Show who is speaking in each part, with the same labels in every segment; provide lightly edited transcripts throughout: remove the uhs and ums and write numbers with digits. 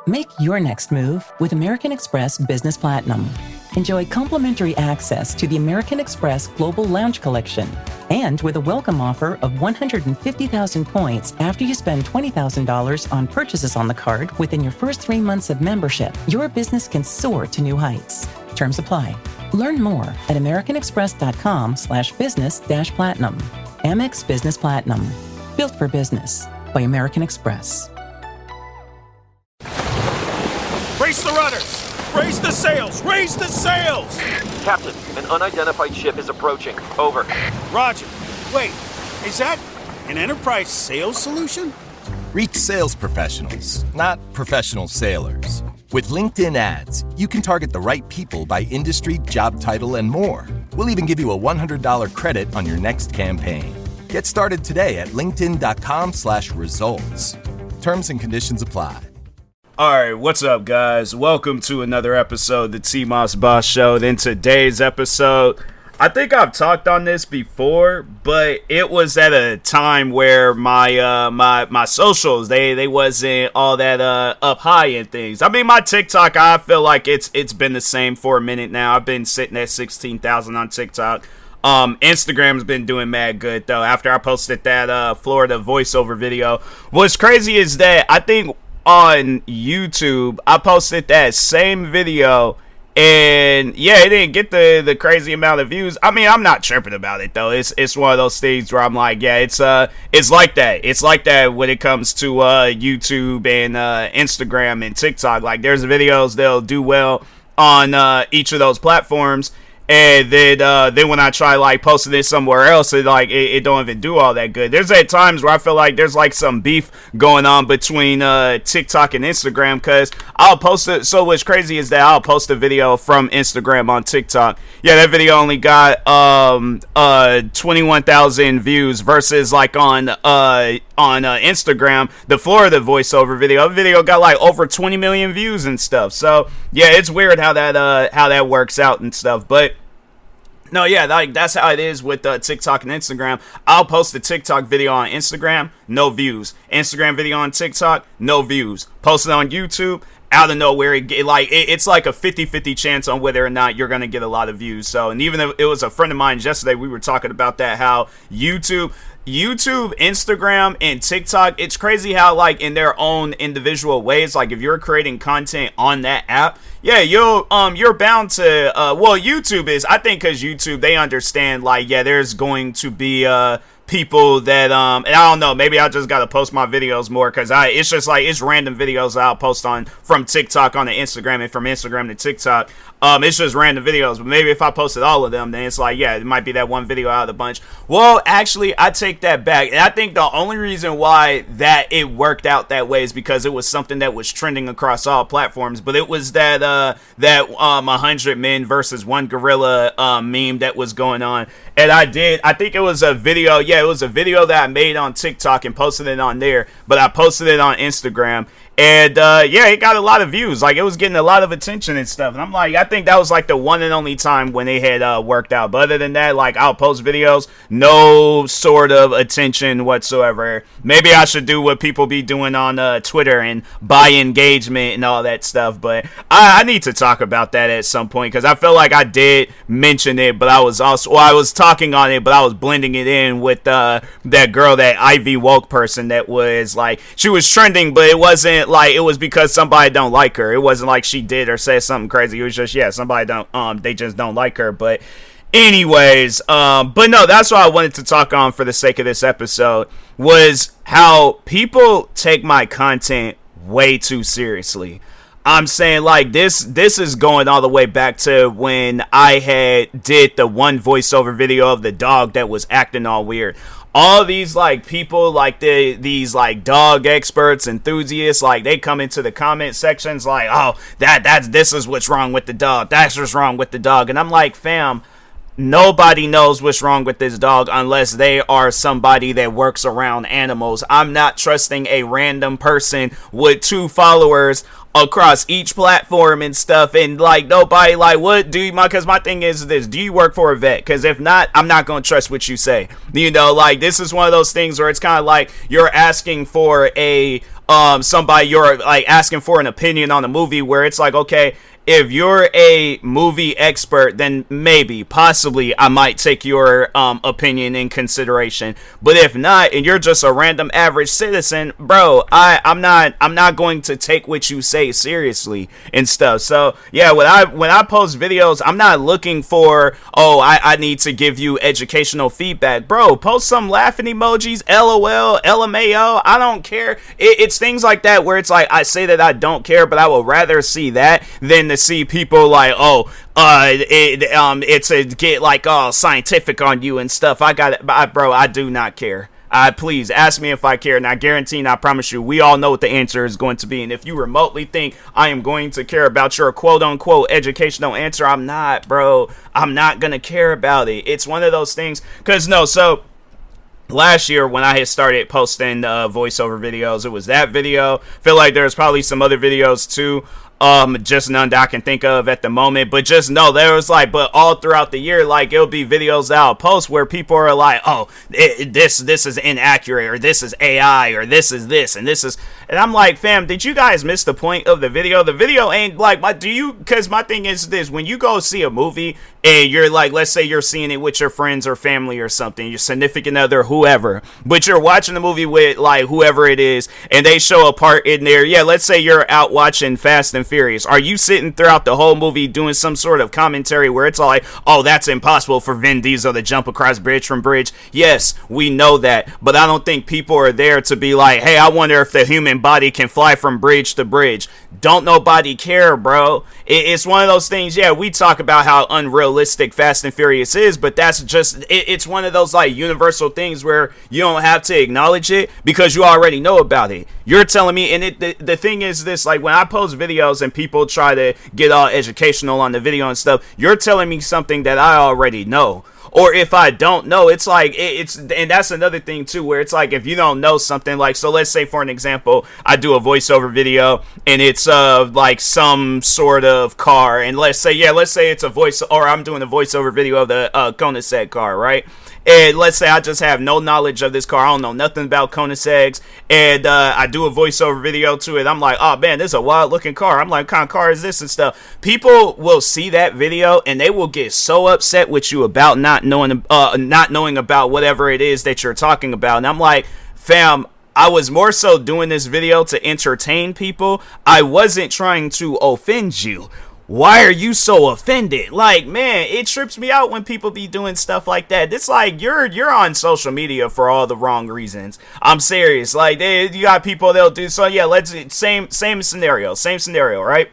Speaker 1: Make your next move with American Express Business Platinum. Enjoy complimentary access to the American Express Global Lounge Collection. And with a welcome offer of 150,000 points after you spend $20,000 on purchases on the card within your first 3 months of membership, your business can soar to new heights. Terms apply. Learn more at americanexpress.com/business-platinum. Amex Business Platinum. Built for business by American Express.
Speaker 2: Brace the rudders! Raise the sails! Raise the sails!
Speaker 3: Captain, an unidentified ship is approaching. Over.
Speaker 2: Roger. Wait, is that an enterprise sales solution?
Speaker 4: Reach sales professionals, not professional sailors. With LinkedIn ads, you can target the right people by industry, job title, and more. We'll even give you a $100 credit on your next campaign. Get started today at linkedin.com/results. Terms and conditions apply.
Speaker 5: Alright, what's up, guys? Welcome to another episode of the TMossBoss Show. In today's episode, I think I've talked on this before, but it was at a time where my socials, they wasn't all that up high and things. I mean, my TikTok, I feel like it's been the same for a minute now. I've been sitting at 16,000 on TikTok. Instagram's been doing mad good, though, after I posted that Florida voiceover video. What's crazy is that I think on YouTube, I posted that same video, and yeah, it didn't get the crazy amount of views. I mean, I'm not tripping about it though. It's one of those things where I'm like, yeah, it's like that. It's like that when it comes to YouTube and Instagram and TikTok. Like, there's videos they'll do well on each of those platforms. And then when I try like posting it somewhere else, it don't even do all that good. There's at times where I feel like there's like some beef going on between TikTok and Instagram, because I'll post it. So what's crazy is that I'll post a video from Instagram on TikTok. Yeah, that video only got 21,000 views versus like on Instagram, the Florida voiceover video got like over 20 million views and stuff. So yeah, it's weird how that works out and stuff, but no, yeah, like that's how it is with TikTok and Instagram. I'll post a TikTok video on Instagram, no views. Instagram video on TikTok, no views. Post it on YouTube, out of nowhere, it's like a 50-50 chance on whether or not you're going to get a lot of views. So, and even though it was a friend of mine yesterday, we were talking about that, how YouTube, Instagram, and TikTok, it's crazy how, like, in their own individual ways, like, if you're creating content on that app, yeah, you're bound to, YouTube is, I think, because YouTube, they understand, like, yeah, there's going to be, people that and I don't know, maybe I just gotta post my videos more, because it's just like it's random videos I'll post on from TikTok on the Instagram, and from Instagram to TikTok, it's just random videos. But maybe if I posted all of them, then it's like, yeah, it might be that one video out of the bunch. Well, actually, I take that back, and I think the only reason why that it worked out that way is because it was something that was trending across all platforms. But it was that 100 men versus one gorilla meme that was going on, and I think it was a video. Yeah, it was a video that I made on TikTok and posted it on there, but I posted it on Instagram, and yeah, it got a lot of views. Like, it was getting a lot of attention and stuff, and I'm like, I think that was like the one and only time when it had worked out. But other than that, like, I'll post videos, no sort of attention whatsoever. Maybe I should do what people be doing on Twitter and buy engagement and all that stuff, but I need to talk about that at some point, because I feel like I did mention it, but I was talking on it, but I was blending it in with that girl, that Ivy Woke person that was like, she was trending, but it wasn't like it was because somebody don't like her. It wasn't like she did or said something crazy. It was just, yeah, somebody they just don't like her. But anyways, but no, that's what I wanted to talk on for the sake of this episode, was how people take my content way too seriously. I'm saying, like, this is going all the way back to when I did the one voiceover video of the dog that was acting all weird. All these, like, people, like, these, like, dog experts, enthusiasts, like, they come into the comment sections like, oh, this is what's wrong with the dog, that's what's wrong with the dog. And I'm like, fam, nobody knows what's wrong with this dog unless they are somebody that works around animals. I'm not trusting a random person with 2 followers across each platform and stuff, and like, nobody, like, what do you, because my thing is this: do you work for a vet? Because if not, I'm not gonna trust what you say. You know, like, this is one of those things where it's kind of like you're asking for a somebody, you're like asking for an opinion on a movie, where it's like, okay, if you're a movie expert, then maybe, possibly, I might take your opinion in consideration. But if not, and you're just a random average citizen, bro, I'm not going to take what you say seriously and stuff. So yeah, when I post videos, I'm not looking for, oh, I need to give you educational feedback, bro. Post some laughing emojis, LOL, LMAO. I don't care. It's things like that where it's like, I say that I don't care, but I would rather see that than to see people like, oh, it's a get like all scientific on you and stuff. I got it, bro. I do not care. Please ask me if I care, and I guarantee and I promise you, we all know what the answer is going to be. And if you remotely think I am going to care about your quote unquote educational answer, I'm not, bro. I'm not gonna care about it. It's one of those things. So last year when I had started posting voiceover videos, it was that video. Feel like there's probably some other videos too. Just none that I can think of at the moment, but just know there was like, but all throughout the year, like, it'll be videos that I'll post where people are like, oh, this is inaccurate, or this is AI, or this is this, and this is, and I'm like, fam, did you guys miss the point of the video? The video ain't like, because my thing is this, when you go see a movie and you're like, let's say you're seeing it with your friends or family or something, your significant other, whoever, but you're watching the movie with like whoever it is, and they show a part in there, yeah, let's say you're out watching Fast and Furious. Are you sitting throughout the whole movie doing some sort of commentary where it's all like, oh, that's impossible for Vin Diesel to jump across bridge from bridge? Yes, we know that, but I don't think people are there to be like, hey, I wonder if the human body can fly from bridge to bridge. Don't nobody care, bro. It's one of those things, yeah, we talk about how unrealistic Fast and Furious is, but that's just, it's one of those like universal things where you don't have to acknowledge it because you already know about it. You're telling me, and the thing is this, like when I post videos and people try to get all educational on the video and stuff, you're telling me something that I already know. Or if I don't know, it's like, and that's another thing too, where it's like, if you don't know something, like, so let's say for an example, I do a voiceover video and it's like some sort of car, and let's say it's a voice, or I'm doing a voiceover video of the Koenigsegg car, right? And let's say I just have no knowledge of this car. I don't know nothing about Koenigsegg's. And I do a voiceover video to it. I'm like, oh man, this is a wild looking car. I'm like, what kind of car is this and stuff? People will see that video and they will get so upset with you about not knowing about whatever it is that you're talking about. And I'm like, fam, I was more so doing this video to entertain people. I wasn't trying to offend you. Why are you so offended? Like, man, it trips me out when people be doing stuff like that. It's like you're on social media for all the wrong reasons. I'm serious. Like, you got people, they'll do so. Yeah, same scenario, right?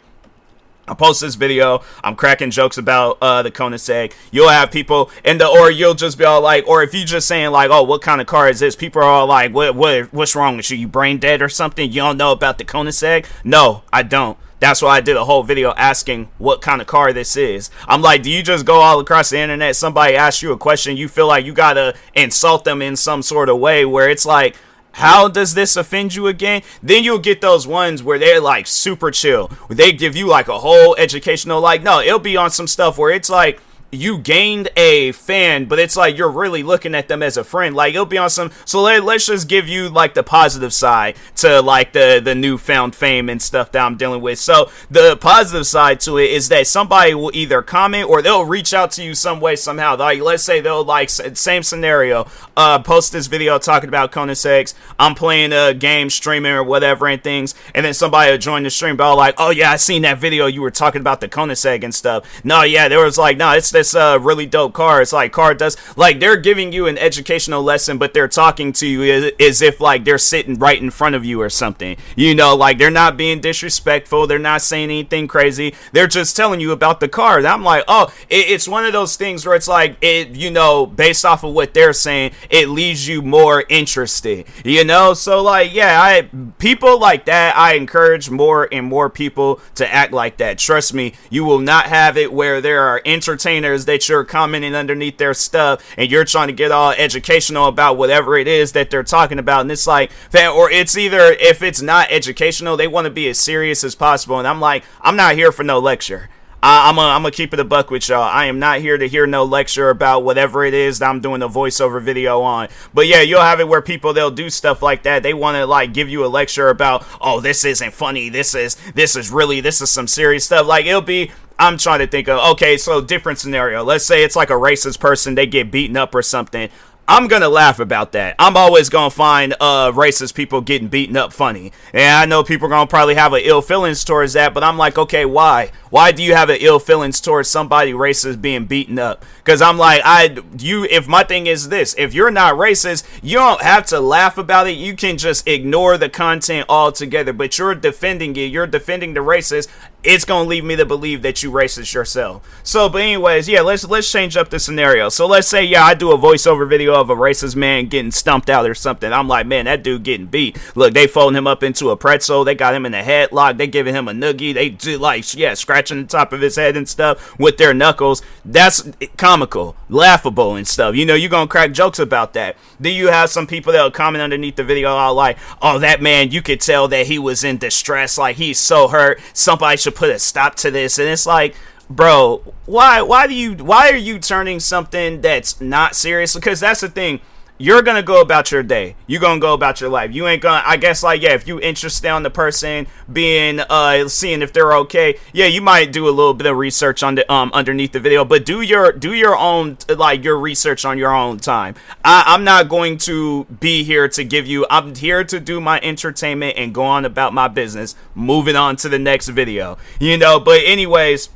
Speaker 5: I post this video, I'm cracking jokes about the Koenigsegg. You'll have people, or you'll just be all like, or if you just saying like, oh, what kind of car is this? People are all like, what's wrong with you? You brain dead or something? You don't know about the Koenigsegg? No, I don't. That's why I did a whole video asking what kind of car this is. I'm like, do you just go all across the internet, somebody asks you a question, you feel like you gotta insult them in some sort of way where it's like, how does this offend you again? Then you'll get those ones where they're like super chill. They give you like a whole educational, like, no, it'll be on some stuff where it's like, you gained a fan, but it's like you're really looking at them as a friend. Like, it'll be on some, so let's just give you like the positive side to like the newfound fame and stuff that I'm dealing with. So the positive side to it is that somebody will either comment or they'll reach out to you some way, somehow. Like, let's say they'll like, same scenario, post this video talking about Koenigseggs. I'm playing a game, streaming or whatever and things, and then somebody will join the stream, but all like, oh yeah, I seen that video you were talking about the Koenigsegg and stuff. No, yeah, there was like, no, it's this really dope car. It's like, car does, like, they're giving you an educational lesson, but they're talking to you as if like they're sitting right in front of you or something, you know, like they're not being disrespectful, they're not saying anything crazy, they're just telling you about the car. And I'm like, oh, it's one of those things where it's like, it, you know, based off of what they're saying, it leaves you more interested, you know. So like, yeah, people like that, I encourage more and more people to act like that. Trust me, you will not have it where there are entertainers that you're commenting underneath their stuff and you're trying to get all educational about whatever it is that they're talking about, and it's like, or it's either, if it's not educational, they want to be as serious as possible, and I'm like, I'm not here for no lecture. I'm gonna keep it a buck with y'all. I am not here to hear no lecture about whatever it is that I'm doing a voiceover video on. But yeah, you'll have it where people, they'll do stuff like that. They want to like give you a lecture about, oh, this isn't funny. This is some serious stuff. Like, it'll be, I'm trying to think of, okay, so different scenario. Let's say it's like a racist person, they get beaten up or something. I'm gonna laugh about that. I'm always gonna find racist people getting beaten up funny. And I know people are gonna probably have an ill feelings towards that, but I'm like, okay, why? Why do you have an ill feelings towards somebody racist being beaten up? Because I'm like, if my thing is this, if you're not racist, you don't have to laugh about it. You can just ignore the content altogether. But you're defending it. You're defending the racist. It's gonna lead me to believe that you racist yourself. So, but anyways, yeah, let's change up the scenario. So let's say, yeah, I do a voiceover video of a racist man getting stumped out or something. I'm like, man, that dude getting beat. Look, they folding him up into a pretzel. They got him in a headlock. They giving him a noogie. They do like, yeah, scratching the top of his head and stuff with their knuckles. That's comical, laughable and stuff. You know, you're gonna crack jokes about that. Then you have some people that'll comment underneath the video all like, oh, that man, you could tell that he was in distress. Like, he's so hurt. Somebody should put a stop to this. And it's like, bro, why are you turning something that's not serious? Because that's the thing. You're gonna go about your day. You're gonna go about your life. You ain't gonna, I guess, like, yeah, if you interested on the person being seeing if they're okay, yeah, you might do a little bit of research on the underneath the video, but do your own, like, your research on your own time. I'm not going to be here to give you, I'm here to do my entertainment and go on about my business. Moving on to the next video, you know. But anyways,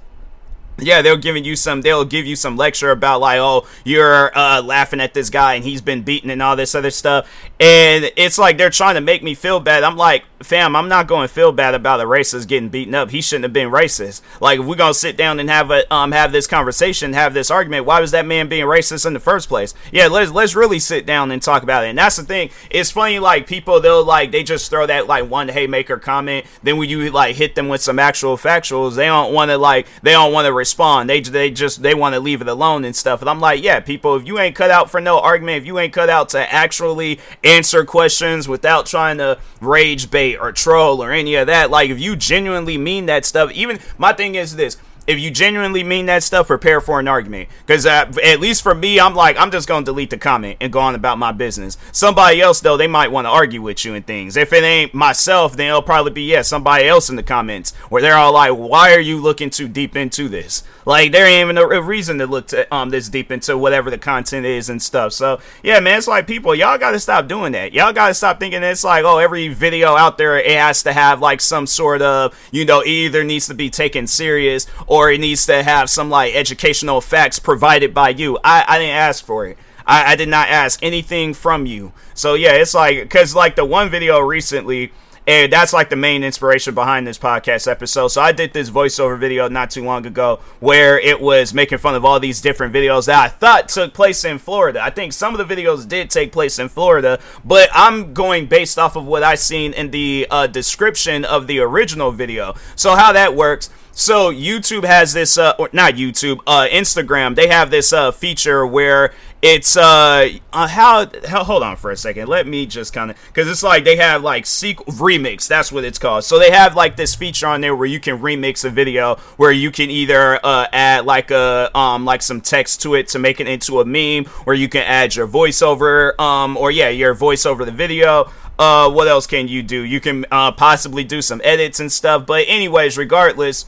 Speaker 5: yeah, they'll give you some lecture about like, oh, you're laughing at this guy and he's been beaten and all this other stuff. And it's like they're trying to make me feel bad. I'm like, fam, I'm not going to feel bad about a racist getting beaten up. He shouldn't have been racist. Like, if we're going to sit down and have this conversation, have this argument, why was that man being racist in the first place? Yeah, let's really sit down and talk about it. And that's the thing. It's funny, like, people, they just throw that like one haymaker comment. Then when you like hit them with some actual factuals, they don't want to respond. They want to leave it alone and stuff. And I'm like, yeah, people, if you ain't cut out for no argument, if you ain't cut out to actually answer questions without trying to rage bait or troll or any of that, like, if you genuinely mean that stuff, even my thing is this: if you genuinely mean that stuff, prepare for an argument. Because at least for me, I'm like, I'm just going to delete the comment and go on about my business. Somebody else, though, they might want to argue with you and things. If it ain't myself, then it'll probably be, yeah, somebody else in the comments where they're all like, why are you looking too deep into this? Like, there ain't even a reason to look this deep into whatever the content is and stuff. So, yeah, man, it's like, people, y'all got to stop doing that. Y'all got to stop thinking it's like, oh, every video out there, it has to have, like, some sort of, you know, either needs to be taken serious or it needs to have some, like, educational facts provided by you. I didn't ask for it. I did not ask anything from you. So, yeah, it's like, because, like, the one video recently, and that's like the main inspiration behind this podcast episode. So I did this voiceover video not too long ago where it was making fun of all these different videos that I thought took place in Florida. I think some of the videos did take place in Florida, but I'm going based off of what I seen in the description of the original video. So how that works. So YouTube has this, or not YouTube, Instagram, they have this feature where it's, hold on for a second, let me just kind of, because it's like, they have like remix, that's what it's called. So they have like this feature on there where you can remix a video, where you can either add like like some text to it to make it into a meme, or you can add your voiceover, or yeah, your voice over the video. What else can you do? You can possibly do some edits and stuff, but anyways, regardless.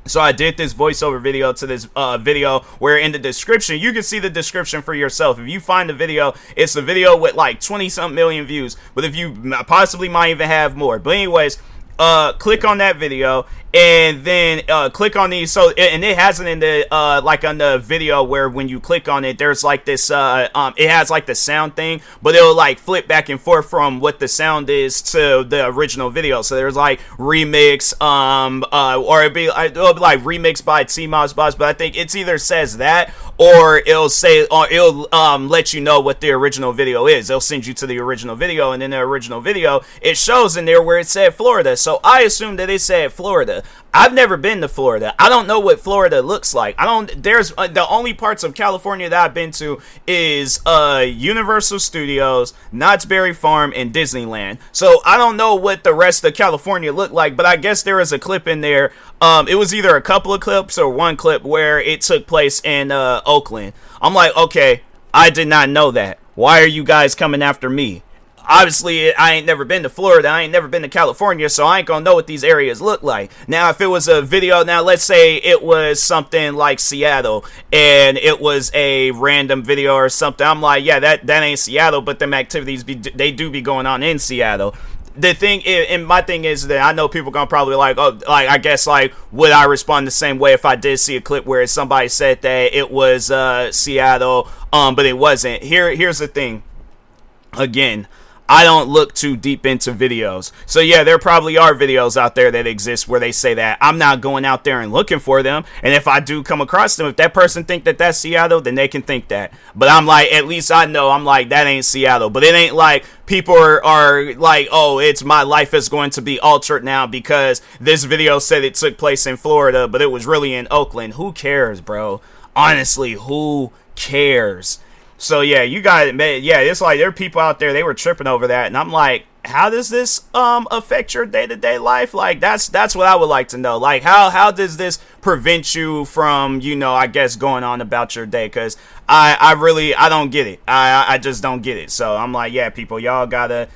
Speaker 5: So I did this voiceover video to this video where in the description, you can see the description for yourself. If you find the video, it's a video with like 20-something million views. But if you possibly might even have more. But anyways, click on that video and then click on these. So and it has it in the like on the video where when you click on it, there's like this it has like the sound thing, but it'll like flip back and forth from what the sound is to the original video. So there's like remix or it'll be like remixed by TMossBoss, but I think it's either says that or it'll say, or it'll let you know what the original video is. They'll send you to the original video, and in the original video it shows in there where it said Florida. So I assumed that it said Florida. I've never been to Florida. I don't know what Florida looks like. There's the only parts of California that I've been to is Universal Studios, Knott's Berry Farm, and Disneyland. So I don't know what the rest of California looked like, but I guess there is a clip in there. It was either a couple of clips or one clip where it took place in Oakland. I'm like, okay, I did not know that. Why are you guys coming after me? Obviously, I ain't never been to Florida. I ain't never been to California, so I ain't gonna know what these areas look like. Now, if it was a video, now let's say it was something like Seattle, and it was a random video or something. I'm like, yeah, that ain't Seattle, but them activities, they do be going on in Seattle. The thing is, and my thing is that I know people gonna probably like, oh, like, I guess, like, would I respond the same way if I did see a clip where somebody said that it was Seattle, but it wasn't. Here's the thing. Again, I don't look too deep into videos. So yeah, there probably are videos out there that exist where they say that. I'm not going out there and looking for them. And if I do come across them, if that person think that that's Seattle, then they can think that. But I'm like, at least I know, I'm like, that ain't Seattle. But it ain't like people are like, oh, it's my life is going to be altered now because this video said it took place in Florida, but it was really in Oakland. Who cares, bro? Honestly, who cares? So yeah, you got it. Yeah, it's like there are people out there, they were tripping over that, and I'm like, how does this affect your day-to-day life? Like that's what I would like to know. Like how does this prevent you from, you know, I guess going on about your day? Because I don't get it. I just don't get it. So I'm like, yeah, people, y'all gotta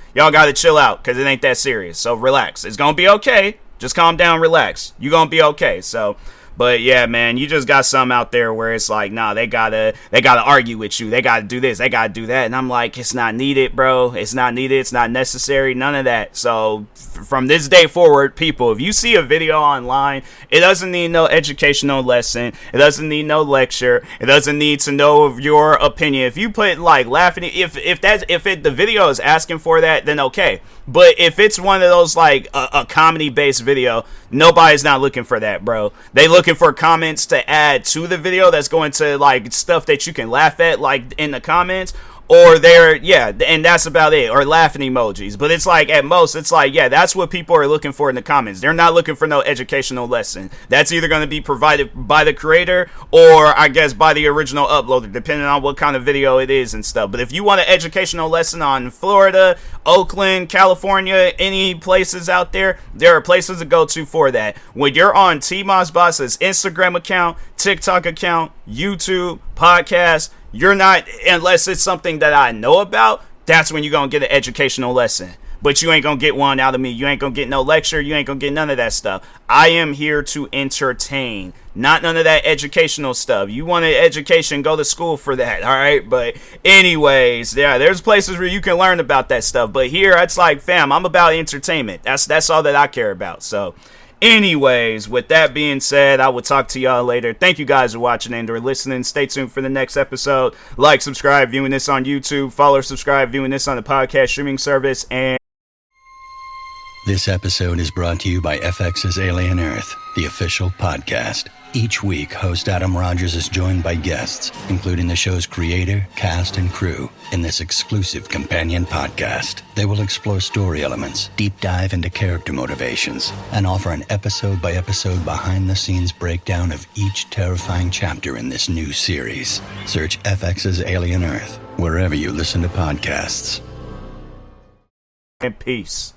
Speaker 5: chill out because it ain't that serious. So relax. It's gonna be okay. Just calm down, relax. You gonna be okay. So. But yeah, man, you just got some out there where it's like, nah, they gotta argue with you. They gotta do this, they gotta do that. And I'm like, it's not needed, bro. It's not needed. It's not necessary. None of that. So from this day forward, people, if you see a video online, it doesn't need no educational lesson. It doesn't need no lecture. It doesn't need to know your opinion. If you put like laughing, if the video is asking for that, then okay. But if it's one of those like a comedy based video, nobody's not looking for that, bro. They looking for comments to add to the video that's going to like stuff that you can laugh at like in the comments. Or and that's about it. Or laughing emojis. But it's like, at most, it's like, yeah, that's what people are looking for in the comments. They're not looking for no educational lesson. That's either going to be provided by the creator or, I guess, by the original uploader, depending on what kind of video it is and stuff. But if you want an educational lesson on Florida, Oakland, California, any places out there, there are places to go to for that. When you're on TMossBoss's Instagram account, TikTok account, YouTube, podcast, you're not, unless it's something that I know about, that's when you're going to get an educational lesson. But you ain't going to get one out of me. You ain't going to get no lecture. You ain't going to get none of that stuff. I am here to entertain, not none of that educational stuff. You want an education, go to school for that, all right? But anyways, yeah, there's places where you can learn about that stuff. But here, it's like, fam, I'm about entertainment. That's all that I care about. So anyways, with that being said, I will talk to y'all later. Thank you guys for watching and or listening. Stay tuned for the next episode. Like, subscribe, viewing this on YouTube. Follow, subscribe, viewing this on the podcast streaming service. And
Speaker 6: this episode is brought to you by FX's Alien Earth, the official podcast. Each week, host Adam Rogers is joined by guests, including the show's creator, cast, and crew, in this exclusive companion podcast. They will explore story elements, deep dive into character motivations, and offer an episode-by-episode behind-the-scenes breakdown of each terrifying chapter in this new series. Search FX's Alien Earth wherever you listen to podcasts.
Speaker 5: peace.